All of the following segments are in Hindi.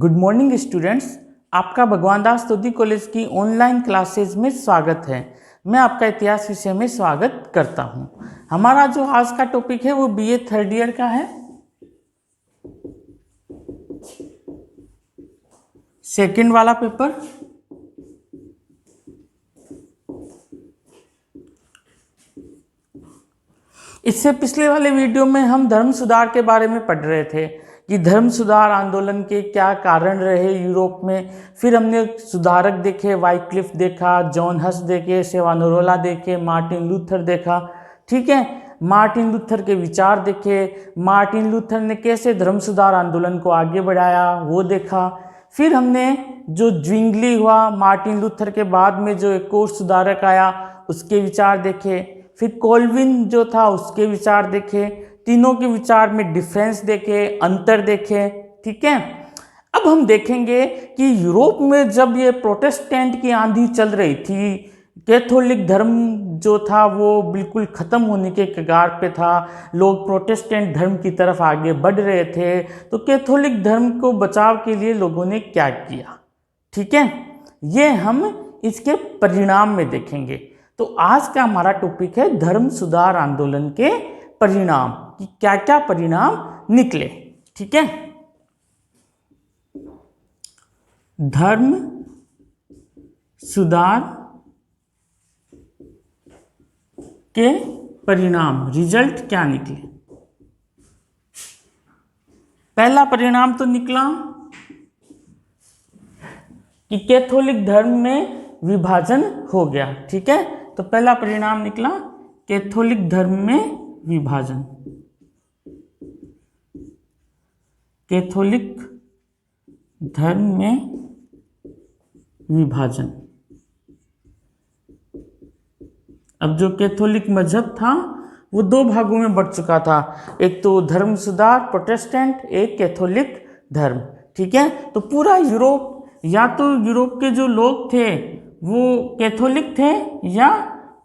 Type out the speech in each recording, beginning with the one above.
गुड मॉर्निंग स्टूडेंट्स, आपका भगवान दास तोदी कॉलेज की ऑनलाइन क्लासेज में स्वागत है। मैं आपका इतिहास विषय में स्वागत करता हूं। हमारा जो आज का टॉपिक है वो बीए थर्ड ईयर का है, सेकंड वाला पेपर। इससे पिछले वाले वीडियो में हम धर्म सुधार के बारे में पढ़ रहे थे कि धर्म सुधार आंदोलन के क्या कारण रहे यूरोप में। फिर हमने सुधारक देखे, वाइक्लिफ देखा, जॉन हस देखे, सेवानोरोला देखे, मार्टिन लूथर देखा। ठीक है, मार्टिन लूथर के विचार देखे, मार्टिन लूथर ने कैसे धर्म सुधार आंदोलन को आगे बढ़ाया वो देखा। फिर हमने जो ज्विंगली हुआ, मार्टिन लूथर के बाद में जो एक और सुधारक आया उसके विचार देखे। फिर कोल्विन जो था उसके विचार देखे। तीनों के विचार में डिफरेंस देखे, अंतर देखे। ठीक है, अब हम देखेंगे कि यूरोप में जब ये प्रोटेस्टेंट की आंधी चल रही थी, कैथोलिक धर्म जो था वो बिल्कुल ख़त्म होने के कगार पे था, लोग प्रोटेस्टेंट धर्म की तरफ आगे बढ़ रहे थे, तो कैथोलिक धर्म को बचाव के लिए लोगों ने क्या किया। ठीक है, ये हम इसके परिणाम में देखेंगे। तो आज का हमारा टॉपिक है धर्म सुधार आंदोलन के परिणाम, कि क्या क्या परिणाम निकले। ठीक है, धर्म सुधार के परिणाम, रिजल्ट क्या निकले। पहला परिणाम तो निकला कि कैथोलिक धर्म में विभाजन हो गया। ठीक है, तो पहला परिणाम निकला कैथोलिक धर्म में विभाजन। कैथोलिक धर्म में विभाजन। अब जो कैथोलिक मजहब था वो दो भागों में बढ़ चुका था, एक तो धर्म सुधार प्रोटेस्टेंट, एक कैथोलिक धर्म। ठीक है, तो पूरा यूरोप, या तो यूरोप के जो लोग थे वो कैथोलिक थे या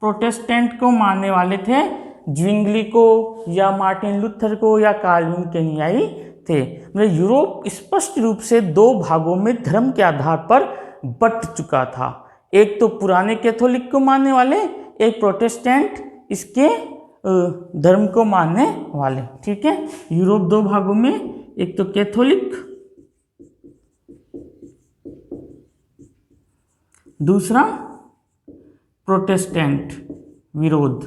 प्रोटेस्टेंट को मानने वाले थे, ज्विंगली को या मार्टिन लूथर को या कार्लविन के अनुयायी थे। मतलब यूरोप स्पष्ट रूप से दो भागों में धर्म के आधार पर बंट चुका था, एक तो पुराने कैथोलिक को मानने वाले, एक प्रोटेस्टेंट इसके धर्म को मानने वाले। ठीक है, यूरोप दो भागों में, एक तो कैथोलिक, दूसरा प्रोटेस्टेंट विरोध।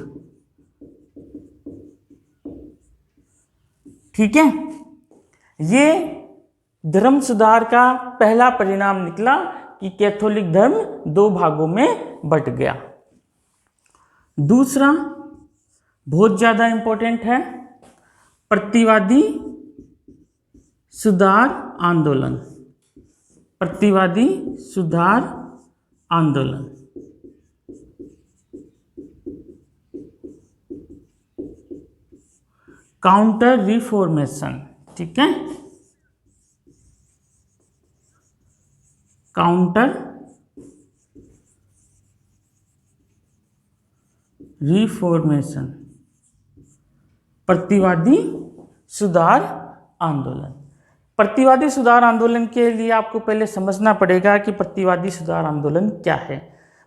ठीक है, ये धर्म सुधार का पहला परिणाम निकला कि कैथोलिक धर्म दो भागों में बंट गया। दूसरा बहुत ज्यादा इंपॉर्टेंट है, प्रतिवादी सुधार आंदोलन। प्रतिवादी सुधार आंदोलन। Counter reformation. ठीक है, काउंटर रिफॉर्मेशन, प्रतिवादी सुधार आंदोलन। प्रतिवादी सुधार आंदोलन के लिए आपको पहले समझना पड़ेगा कि प्रतिवादी सुधार आंदोलन क्या है।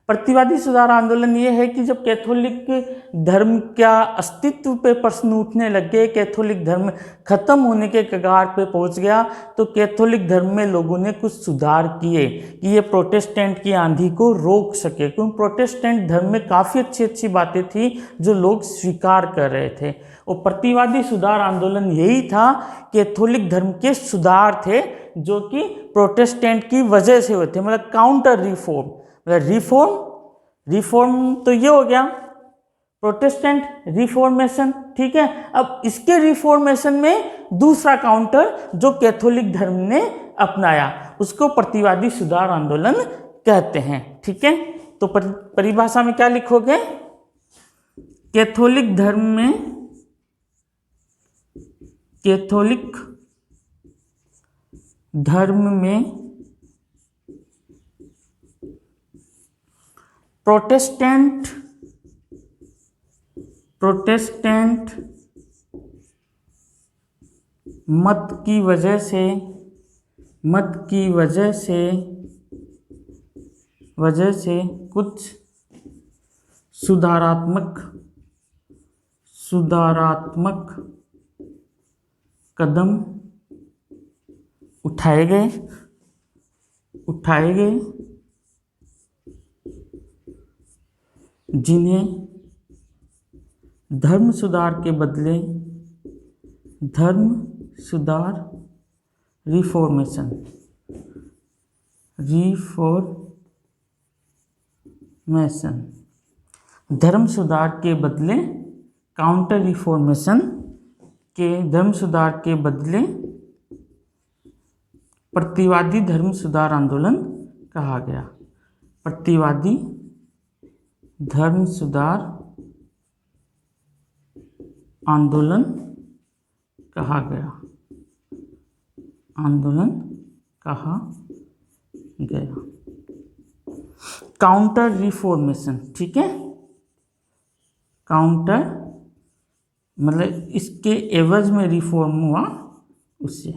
प्रतिवादी सुधार आंदोलन ये है कि जब कैथोलिक धर्म का अस्तित्व पे प्रश्न उठने लग गए, कैथोलिक धर्म खत्म होने के कगार पे पहुंच गया, तो कैथोलिक धर्म में लोगों ने कुछ सुधार किए कि ये प्रोटेस्टेंट की आंधी को रोक सके, क्योंकि प्रोटेस्टेंट धर्म में काफ़ी अच्छी अच्छी बातें थी जो लोग स्वीकार कर रहे थे। और प्रतिवादी सुधार आंदोलन यही था, कैथोलिक धर्म के सुधार थे जो कि प्रोटेस्टेंट की वजह से हुए थे, मतलब काउंटर रिफॉर्म। रिफॉर्म तो ये हो गया प्रोटेस्टेंट रिफॉर्मेशन। ठीक है, अब इसके रिफॉर्मेशन में दूसरा काउंटर जो कैथोलिक धर्म ने अपनाया उसको प्रतिवादी सुधार आंदोलन कहते हैं। ठीक है, तो परिभाषा में क्या लिखोगे, कैथोलिक धर्म में, कैथोलिक धर्म में प्रोटेस्टेंट मत की वजह से मत की वजह से कुछ सुधारात्मक कदम उठाए गए जिन्हें धर्म सुधार के बदले रिफॉर्मेशन धर्म सुधार के बदले काउंटर रिफॉर्मेशन के धर्म सुधार के बदले प्रतिवादी धर्म सुधार आंदोलन कहा गया। प्रतिवादी धर्म सुधार आंदोलन कहा गया। काउंटर रिफॉर्मेशन, ठीक है, काउंटर मतलब इसके एवज में रिफॉर्म हुआ उससे,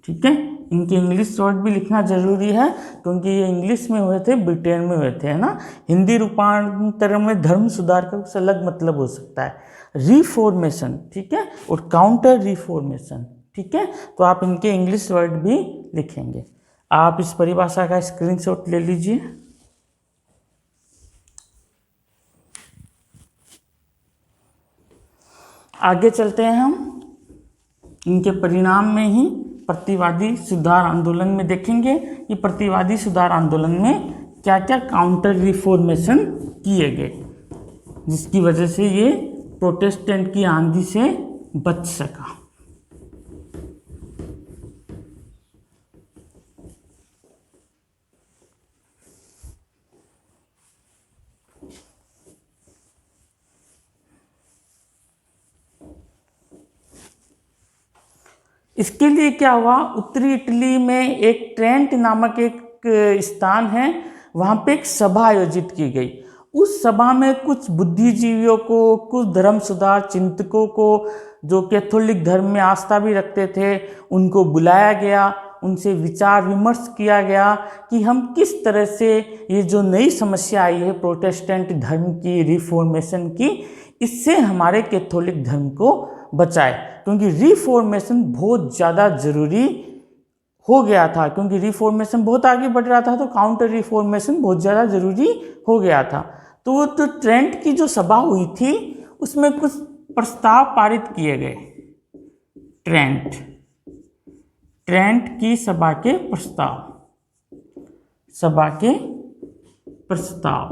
ठीक है। इनके इंग्लिश वर्ड भी लिखना जरूरी है क्योंकि ये इंग्लिश में हुए थे, ब्रिटेन में हुए थे, है ना। हिंदी रूपांतरण में धर्म सुधार का कुछ अलग मतलब हो सकता है, रिफॉर्मेशन, ठीक है, और काउंटर रिफॉर्मेशन, ठीक है। तो आप इनके इंग्लिश वर्ड भी लिखेंगे। आप इस परिभाषा का स्क्रीनशॉट ले लीजिए। आगे चलते हैं हम, इनके परिणाम में ही प्रतिवादी सुधार आंदोलन में देखेंगे कि प्रतिवादी सुधार आंदोलन में क्या क्या काउंटर रिफॉर्मेशन किए गए जिसकी वजह से ये प्रोटेस्टेंट की आंधी से बच सका। इसके लिए क्या हुआ, उत्तरी इटली में एक ट्रेंट नामक एक स्थान है, वहाँ पे एक सभा आयोजित की गई। उस सभा में कुछ बुद्धिजीवियों को, कुछ धर्म सुधार चिंतकों को, जो कैथोलिक धर्म में आस्था भी रखते थे, उनको बुलाया गया, उनसे विचार विमर्श किया गया कि हम किस तरह से ये जो नई समस्या आई है प्रोटेस्टेंट धर्म की, रिफॉर्मेशन की, इससे हमारे कैथोलिक धर्म को बचाए, क्योंकि रिफॉर्मेशन बहुत ज़्यादा ज़रूरी हो गया था, क्योंकि रिफॉर्मेशन बहुत आगे बढ़ रहा था, तो काउंटर रिफॉर्मेशन बहुत ज़्यादा ज़रूरी हो गया था। तो ट्रेंट की जो सभा हुई थी उसमें कुछ प्रस्ताव पारित किए गए। ट्रेंट की सभा के प्रस्ताव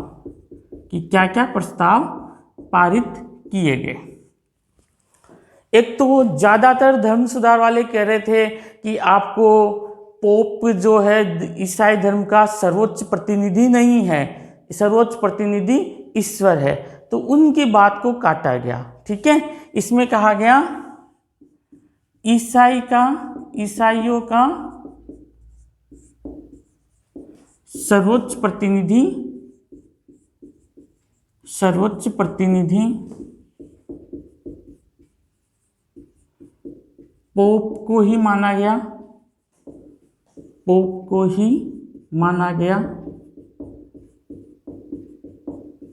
कि क्या क्या प्रस्ताव पारित किए गए। एक तो वो ज़्यादातर धर्म सुधार वाले कह रहे थे कि आपको पोप जो है ईसाई धर्म का सर्वोच्च प्रतिनिधि नहीं है, सर्वोच्च प्रतिनिधि ईश्वर है, तो उनकी बात को काटा गया, ठीक है। इसमें कहा गया ईसाइयों का सर्वोच्च प्रतिनिधि पोप को ही माना गया,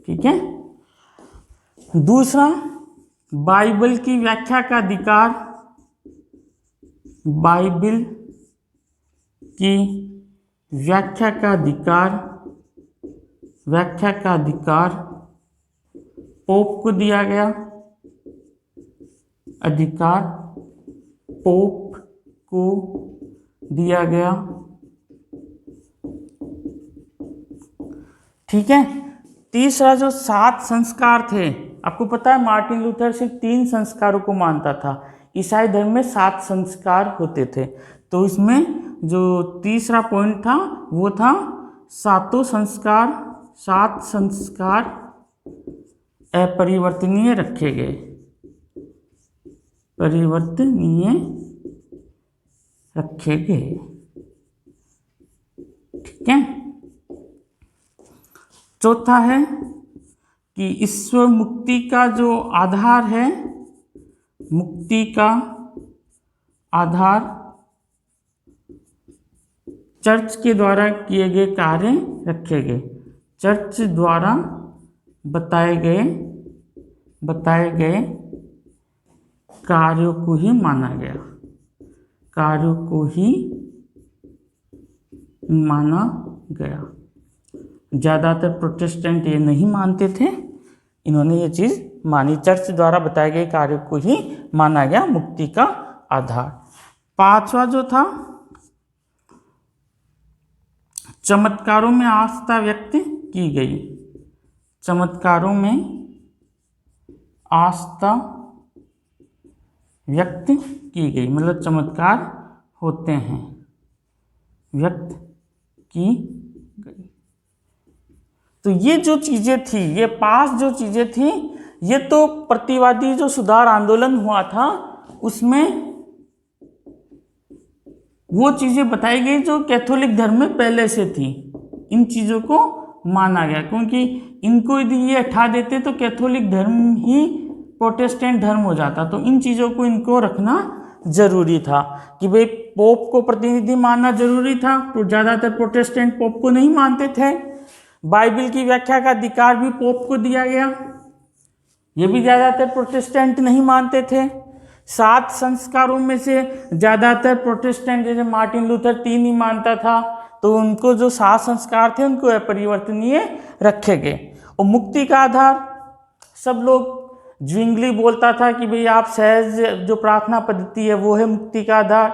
ठीक है। दूसरा, बाइबल की व्याख्या का अधिकार, बाइबल की व्याख्या का अधिकार पोप को दिया गया, अधिकार पोप को दिया गया, ठीक है। तीसरा, जो 7 संस्कार थे, आपको पता है मार्टिन लूथर सिर्फ 3 संस्कारों को मानता था, ईसाई धर्म में 7 संस्कार होते थे। तो इसमें जो तीसरा पॉइंट था वो था 7 संस्कार अपरिवर्तनीय रखे गए, ठीक है। चौथा है कि ईश्वर मुक्ति का जो आधार है, मुक्ति का आधार चर्च के द्वारा किए गए कार्य रखे गए। चर्च द्वारा बताए गए कार्यों को ही माना गया, कार्यों को ही माना गया। ज़्यादातर प्रोटेस्टेंट ये नहीं मानते थे, इन्होंने ये चीज़ मानी। चर्च द्वारा बताए गए कार्यों को ही माना गया मुक्ति का आधार। पांचवा जो था, चमत्कारों में आस्था व्यक्त की गई। चमत्कारों में आस्था व्यक्त की गई, मतलब चमत्कार होते हैं, व्यक्त की गई। तो ये जो चीज़ें थी, ये 5 जो चीज़ें थी, ये तो प्रतिवादी जो सुधार आंदोलन हुआ था उसमें वो चीज़ें बताई गई जो कैथोलिक धर्म में पहले से थी। इन चीज़ों को माना गया, क्योंकि इनको यदि ये हटा देते तो कैथोलिक धर्म ही प्रोटेस्टेंट धर्म हो जाता। तो इन चीज़ों को इनको रखना जरूरी था कि भाई पोप को प्रतिनिधि मानना जरूरी था। तो ज़्यादातर प्रोटेस्टेंट पोप को नहीं मानते थे। बाइबल की व्याख्या का अधिकार भी पोप को दिया गया, ये भी ज़्यादातर प्रोटेस्टेंट नहीं मानते थे। 7 संस्कारों में से ज़्यादातर प्रोटेस्टेंट, जैसे मार्टिन लूथर 3 ही मानता था, तो उनको जो 7 संस्कार थे उनको अपरिवर्तनीय रखे गए। और मुक्ति का आधार, सब लोग, ज्विंगली बोलता था कि भाई आप सहज जो प्रार्थना पद्धति है वो है मुक्ति का आधार।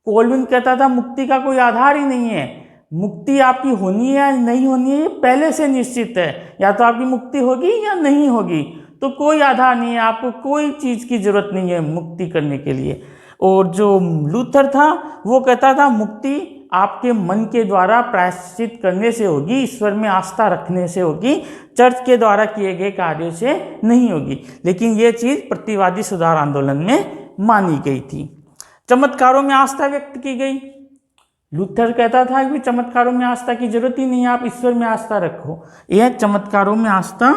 कोलविन कहता था मुक्ति का कोई आधार ही नहीं है, मुक्ति आपकी होनी है या नहीं होनी है ये पहले से निश्चित है, या तो आपकी मुक्ति होगी या नहीं होगी, तो कोई आधार नहीं है, आपको कोई चीज़ की जरूरत नहीं है मुक्ति करने के लिए। और जो लूथर था वो कहता था मुक्ति आपके मन के द्वारा प्रायश्चित करने से होगी, ईश्वर में आस्था रखने से होगी, चर्च के द्वारा किए गए कार्यों से नहीं होगी। लेकिन ये चीज़ प्रतिवादी सुधार आंदोलन में मानी गई थी। चमत्कारों में आस्था व्यक्त की गई। लूथर कहता था कि चमत्कारों में आस्था की जरूरत ही नहीं है, आप ईश्वर में आस्था रखो। यह चमत्कारों में आस्था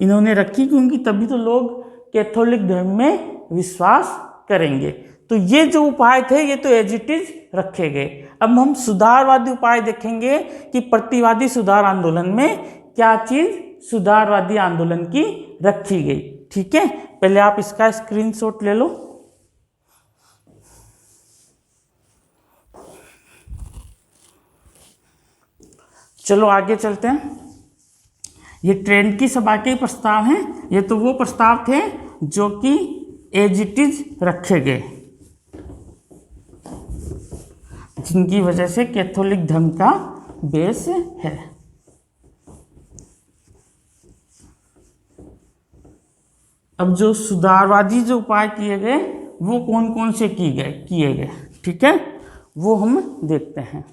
इन्होंने रखी, क्योंकि तभी तो लोग कैथोलिक धर्म में विश्वास करेंगे। तो ये जो उपाय थे ये तो एज इट इज रखे गए। अब हम सुधारवादी उपाय देखेंगे कि प्रतिवादी सुधार आंदोलन में क्या चीज सुधारवादी आंदोलन की रखी गई। ठीक है, पहले आप इसका स्क्रीनशॉट ले लो। चलो आगे चलते हैं। ये ट्रेंट की सभा के प्रस्ताव हैं, ये तो वो प्रस्ताव थे जो कि एज इट इज रखे गए, जिनकी वजह से कैथोलिक धर्म का बेस है। अब जो सुधारवादी जो उपाय किए गए वो कौन कौन से किए गए, ठीक है, वो हम देखते हैं।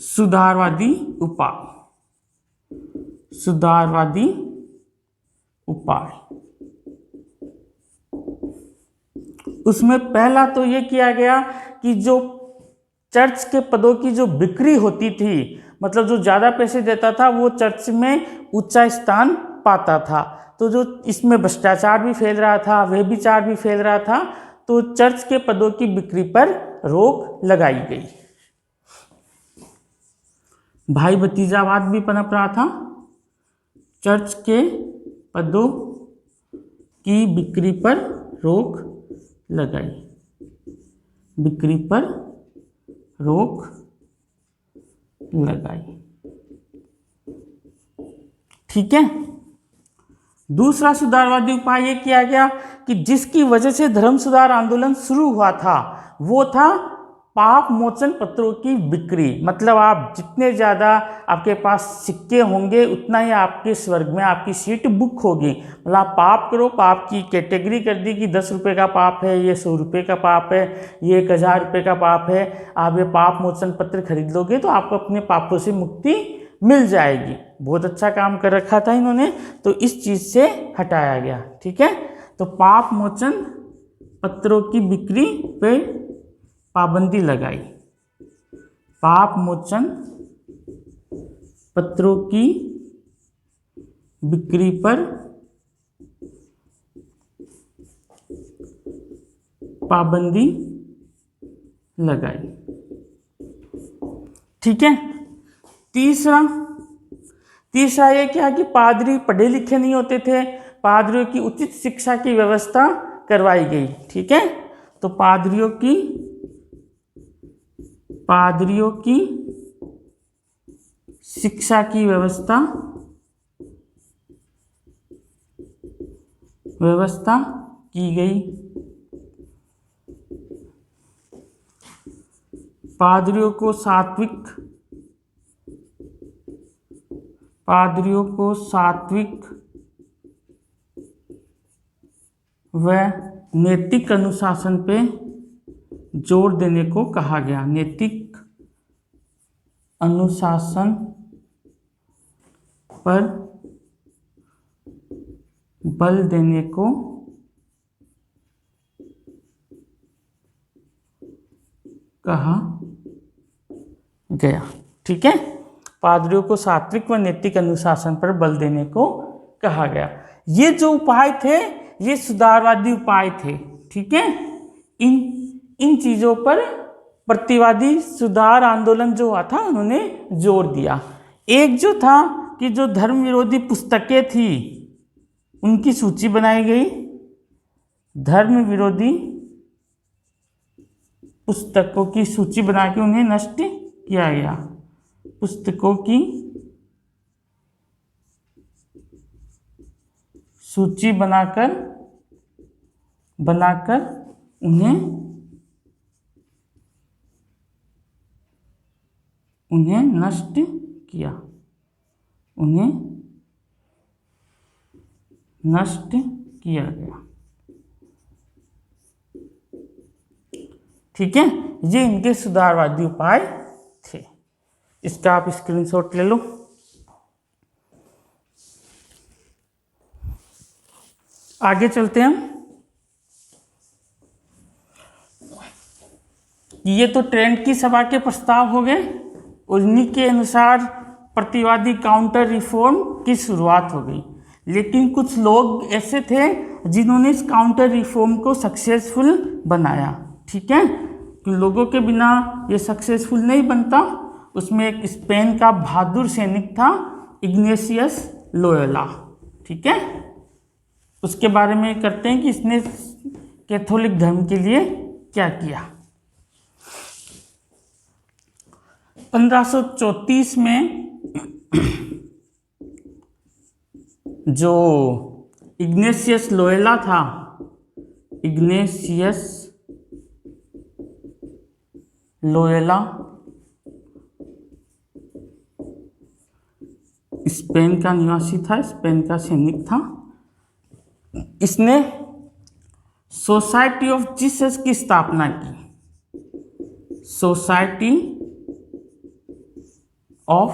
सुधारवादी उपाय, सुधारवादी उपाय, उसमें पहला तो ये किया गया कि जो चर्च के पदों की जो बिक्री होती थी, मतलब जो ज़्यादा पैसे देता था वो चर्च में ऊंचा स्थान पाता था। तो जो इसमें भ्रष्टाचार भी फैल रहा था, व्यभिचार भी फैल रहा था, तो चर्च के पदों की बिक्री पर रोक लगाई गई। भाई भतीजावाद भी पनप रहा था। चर्च के पदों की बिक्री पर रोक लगाई, बिक्री पर रोक लगाई। ठीक है। दूसरा सुधारवादी उपाय ये किया गया कि जिसकी वजह से धर्म सुधार आंदोलन शुरू हुआ था वो था पाप मोचन पत्रों की बिक्री। मतलब आप जितने ज़्यादा आपके पास सिक्के होंगे उतना ही आपके स्वर्ग में आपकी सीट बुक होगी। मतलब आप पाप करो, पाप की कैटेगरी कर दी कि 10 रुपये का पाप है, ये 100 रुपये का पाप है, ये 1000 रुपये का पाप है। आप ये पाप मोचन पत्र खरीद लोगे तो आपको अपने पापों से मुक्ति मिल जाएगी। बहुत अच्छा काम कर रखा था इन्होंने, तो इस चीज़ से हटाया गया। ठीक है, तो पाप मोचन पत्रों की बिक्री पे पाबंदी लगाई। पाप मोचन पत्रों की बिक्री पर पाबंदी लगाई। ठीक है। तीसरा ये क्या कि पादरी पढ़े लिखे नहीं होते थे, पादरियों की उचित शिक्षा की व्यवस्था करवाई गई। ठीक है, तो पादरियों की शिक्षा की व्यवस्था की गई। पादरियों को सात्विक व नैतिक अनुशासन पे जोर देने को कहा गया। नैतिक अनुशासन पर बल देने को कहा गया। ठीक है, पादरियों को सात्विक व नैतिक अनुशासन पर बल देने को कहा गया। ये जो उपाय थे ये सुधारवादी उपाय थे। ठीक है, इन चीजों पर प्रतिवादी सुधार आंदोलन जो हुआ था उन्होंने जोर दिया। एक जो था कि जो धर्म विरोधी पुस्तकें थी उनकी सूची बनाई गई। धर्म विरोधी पुस्तकों की सूची बना के उन्हें नष्ट किया गया। पुस्तकों की सूची बनाकर उन्हें नष्ट किया। गया। ठीक है, ये इनके सुधारवादी उपाय थे। इसका आप स्क्रीनशॉट ले लो। आगे चलते हैं। ये तो ट्रेंट की सभा के प्रस्ताव हो गए और इन्हीं के अनुसार प्रतिवादी काउंटर रिफॉर्म की शुरुआत हो गई। लेकिन कुछ लोग ऐसे थे जिन्होंने इस काउंटर रिफॉर्म को सक्सेसफुल बनाया। ठीक है, कि लोगों के बिना ये सक्सेसफुल नहीं बनता। उसमें एक स्पेन का बहादुर सैनिक था इग्नेशियस लोयोला। ठीक है, उसके बारे में करते हैं कि इसने कैथोलिक धर्म के लिए क्या किया। 1534 में जो इग्नेशियस लोयोला था, इग्नेशियस लोयोला स्पेन का निवासी था, स्पेन का सैनिक था। इसने सोसाइटी ऑफ जीसस की स्थापना की। सोसाइटी ऑफ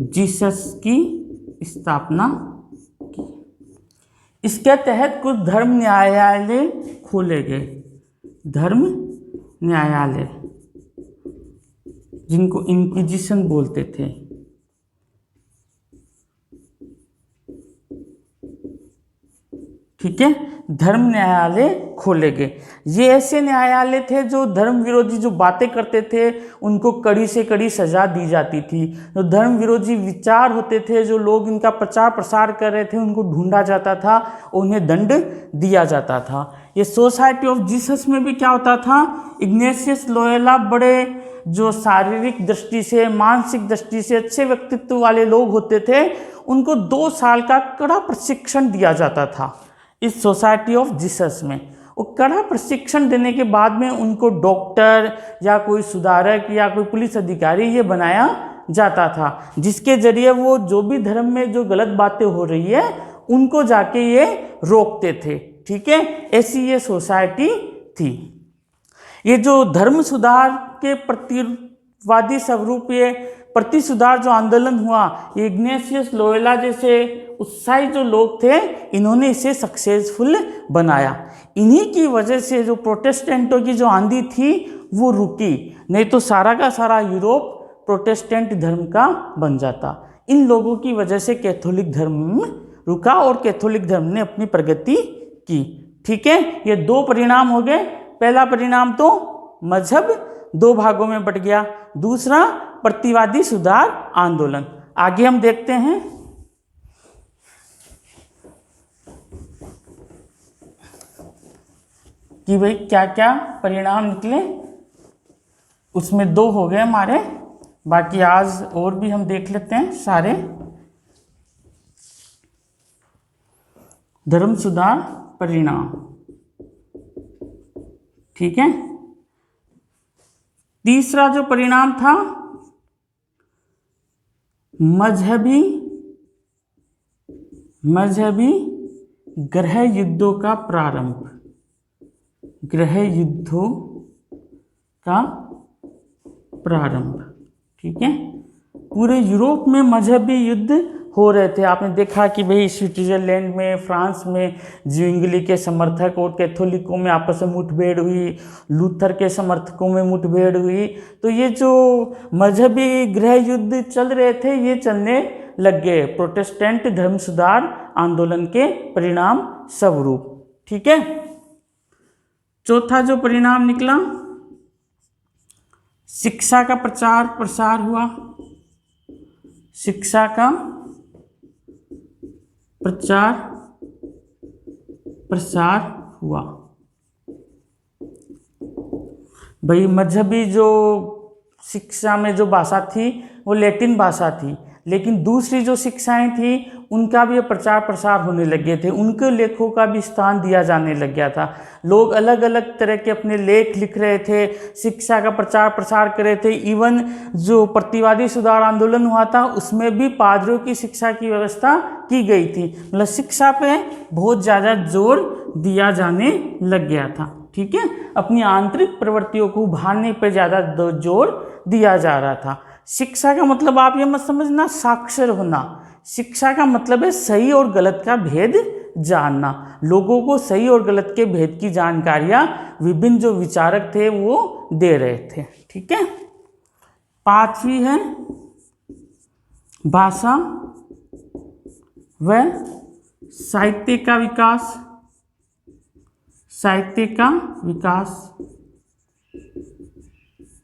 जीसस की स्थापना की। इसके तहत कुछ धर्म न्यायालय खोले गए। धर्म न्यायालय, जिनको इंक्विजिशन बोलते थे। ठीक है, धर्म न्यायालय खोले गए। ये ऐसे न्यायालय थे जो धर्म विरोधी जो बातें करते थे उनको कड़ी से कड़ी सजा दी जाती थी। जो धर्म विरोधी विचार होते थे, जो लोग इनका प्रचार प्रसार कर रहे थे, उनको ढूंढा जाता था, उन्हें दंड दिया जाता था। ये सोसाइटी ऑफ जीसस में भी क्या होता था, इग्नेशियस लोयोला बड़े जो शारीरिक दृष्टि से, मानसिक दृष्टि से अच्छे व्यक्तित्व वाले लोग होते थे, उनको 2 साल का कड़ा प्रशिक्षण दिया जाता था इस सोसाइटी ऑफ जीसस में। वो कड़ा प्रशिक्षण देने के बाद में उनको डॉक्टर या कोई सुधारक या कोई पुलिस अधिकारी ये बनाया जाता था, जिसके जरिए वो जो भी धर्म में जो गलत बातें हो रही है उनको जाके ये रोकते थे। ठीक है, ऐसी ये सोसाइटी थी। ये जो धर्म सुधार के प्रतिवादी स्वरूप ये प्रति सुधार जो आंदोलन हुआ, ये इग्नेशियस लोयोला जैसे उत्साही जो लोग थे, इन्होंने इसे सक्सेसफुल बनाया। इन्हीं की वजह से जो प्रोटेस्टेंटों की जो आंधी थी वो रुकी, नहीं तो सारा का सारा यूरोप प्रोटेस्टेंट धर्म का बन जाता। इन लोगों की वजह से कैथोलिक धर्म रुका और कैथोलिक धर्म ने अपनी प्रगति की। ठीक है, ये 2 परिणाम हो गए। पहला परिणाम तो मजहब दो भागों में बट गया। दूसरा प्रतिवादी सुधार आंदोलन। आगे हम देखते हैं कि भाई क्या क्या परिणाम निकले। उसमें दो हो गए हमारे, बाकी आज और भी हम देख लेते हैं सारे। धर्म सुधार परिणाम, ठीक है। तीसरा जो परिणाम था, मजहबी गृह युद्धों का प्रारंभ। गृह युद्धों का प्रारंभ, ठीक है। पूरे यूरोप में मजहबी युद्ध हो रहे थे। आपने देखा कि भाई स्विट्जरलैंड में, फ्रांस में ज्विंगली के समर्थक और कैथोलिकों में आपस में मुठभेड़ हुई, लूथर के समर्थकों में मुठभेड़ हुई। तो ये जो मजहबी गृह युद्ध चल रहे थे ये चलने लग गए प्रोटेस्टेंट धर्म सुधार आंदोलन के परिणाम स्वरूप, ठीक है। चौथा जो परिणाम निकला, शिक्षा का प्रचार प्रसार हुआ। शिक्षा का प्रचार प्रसार हुआ। भाई मजहबी जो शिक्षा में जो भाषा थी वो लैटिन भाषा थी, लेकिन दूसरी जो शिक्षाएं थी उनका भी प्रचार प्रसार होने लगे थे, उनके लेखों का भी स्थान दिया जाने लग गया था। लोग अलग अलग तरह के अपने लेख लिख रहे थे, शिक्षा का प्रचार प्रसार कर रहे थे। इवन जो प्रतिवादी सुधार आंदोलन हुआ था उसमें भी पादरियों की शिक्षा की व्यवस्था की गई थी। मतलब शिक्षा पे बहुत ज़्यादा जोर दिया जाने लग गया था, ठीक है। अपनी आंतरिक प्रवृत्तियों को उभारने पर ज़्यादा जोर दिया जा रहा था। शिक्षा का मतलब आप ये मत समझना साक्षर होना। शिक्षा का मतलब है सही और गलत का भेद जानना। लोगों को सही और गलत के भेद की जानकारियां विभिन्न जो विचारक थे वो दे रहे थे, ठीक है। पांचवी है भाषा व साहित्य का विकास। साहित्य का विकास,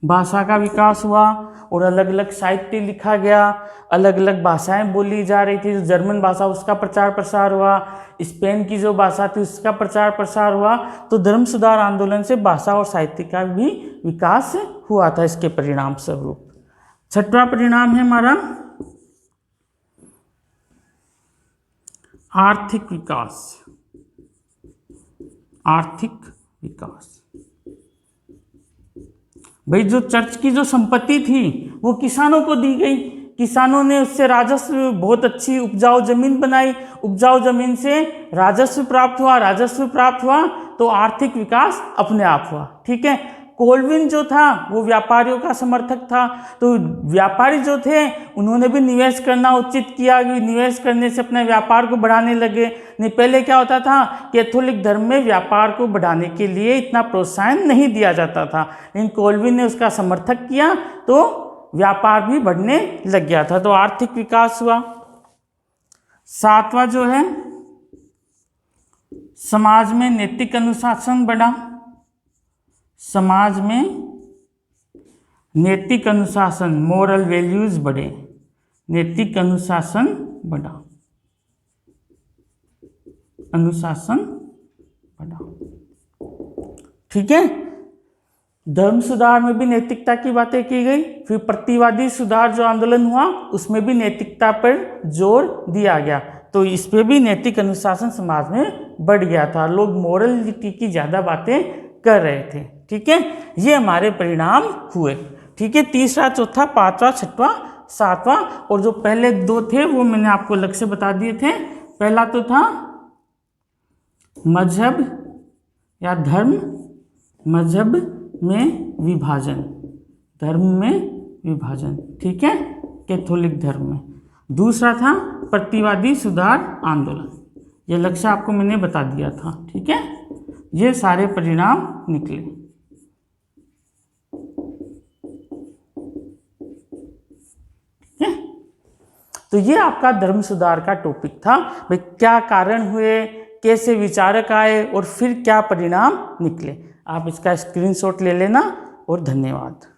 भाषा का विकास हुआ और अलग अलग साहित्य लिखा गया, अलग अलग भाषाएं बोली जा रही थी। जो जर्मन भाषा उसका प्रचार प्रसार हुआ, स्पेन की जो भाषा थी उसका प्रचार प्रसार हुआ। तो धर्म सुधार आंदोलन से भाषा और साहित्य का भी विकास हुआ था इसके परिणाम स्वरूप। छठवां परिणाम है हमारा आर्थिक विकास। आर्थिक विकास, भाई जो चर्च की जो संपत्ति थी वो किसानों को दी गई। किसानों ने उससे राजस्व, बहुत अच्छी उपजाऊ जमीन बनाई, उपजाऊ जमीन से राजस्व प्राप्त हुआ, राजस्व प्राप्त हुआ तो आर्थिक विकास अपने आप हुआ, ठीक है। कोल्विन जो था वो व्यापारियों का समर्थक था, तो व्यापारी जो थे उन्होंने भी निवेश करना उचित किया कि निवेश करने से अपने व्यापार को बढ़ाने लगे। नहीं पहले क्या होता था, कैथोलिक धर्म में व्यापार को बढ़ाने के लिए इतना प्रोत्साहन नहीं दिया जाता था, लेकिन कोल्विन ने उसका समर्थक किया तो व्यापार भी बढ़ने लग गया था, तो आर्थिक विकास हुआ। सातवां जो है समाज में नैतिक अनुशासन बढ़ा। समाज में नैतिक अनुशासन, मोरल वैल्यूज बढ़े, नैतिक अनुशासन बढ़ा, अनुशासन बढ़ा, ठीक है। धर्म सुधार में भी नैतिकता की बातें की गई। फिर प्रतिवादी सुधार जो आंदोलन हुआ उसमें भी नैतिकता पर जोर दिया गया, तो इस पे भी नैतिक अनुशासन समाज में बढ़ गया था। लोग मोरलिटी की ज़्यादा बातें कर रहे थे, ठीक है। ये हमारे परिणाम हुए, ठीक है। तीसरा, चौथा, पांचवा, छठवां, सातवां, और जो पहले दो थे वो मैंने आपको अलग से बता दिए थे। पहला तो था मजहब या धर्म, मजहब में विभाजन, धर्म में विभाजन, ठीक है, कैथोलिक धर्म में। दूसरा था प्रतिवादी सुधार आंदोलन, ये लक्ष्य आपको मैंने बता दिया था, ठीक है। ये सारे परिणाम निकले, ठीक है। तो ये आपका धर्म सुधार का टॉपिक था। भाई क्या कारण हुए, कैसे विचारक आए और फिर क्या परिणाम निकले। आप इसका स्क्रीनशॉट ले लेना, और धन्यवाद।